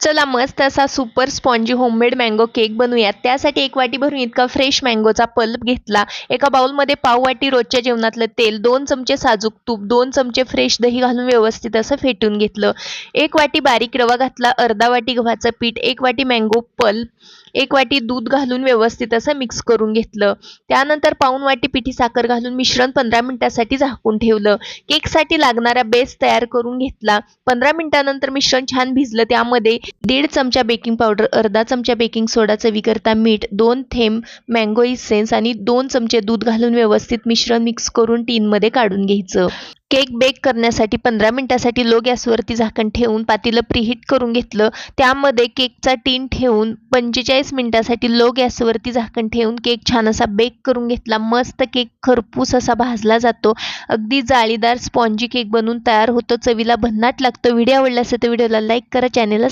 चला मस्त असा super spongy homemade mango cake बनवूयात। त्यासाठी 1 वाटी भरून इतका फ्रेश मँगोचा पल्प घेतला। एका बाउलमध्ये पाव वाटी रोजच्या जेवणातलं तेल, 2 चमचे साजूक तूप, 2 चमचे फ्रेश दही घालून व्यवस्थित असं फेटून घेतलं। 1 वाटी बारीक रवा घातला, अर्धा वाटी गव्हाचं पीठ, 1 वाटी मँगो पल्प, 1 वाटी दूध घालून व्यवस्थित असं मिक्स करून घेतलं। त्यानंतर पाऊण वाटी पिठी साखर घालून मिश्रण 15 मिनिटांसाठी झाकून ठेवलं। केकसाठी लागणारा बेस तयार करून घेतला। 15 मिनिटांनंतर मिश्रण छान भिजलं, त्यामध्ये 1.5 चमचा बेकिंग पावडर, अर्धा चमचा बेकिंग सोडा, चवीकरता मीठ, 2 थेंब मँगो इसेन्स आणि 2 चमचे दूध घालून व्यवस्थित मिश्रण मिक्स करून टीनमध्ये काढून घ्यायचं। केक बेक करण्यासाठी 15 मिनिटांसाठी लो गॅसवरती झाकण ठेवून पातेलं प्रीहीट करून घेतलं। त्यामध्ये केकचा टीन ठेवून 45 मिनिटांसाठी लो गॅसवरती झाकण ठेवून केक छान असा बेक करून घेतला। मस्त केक खरपूस असा भाजला जातो। अगदी जाळीदार स्पॉन्जी केक बनून तयार होतो। चवीला भन्नाट लागतो। व्हिडिओ आवडला असेल तर व्हिडिओला लाईक करा, चॅनेलला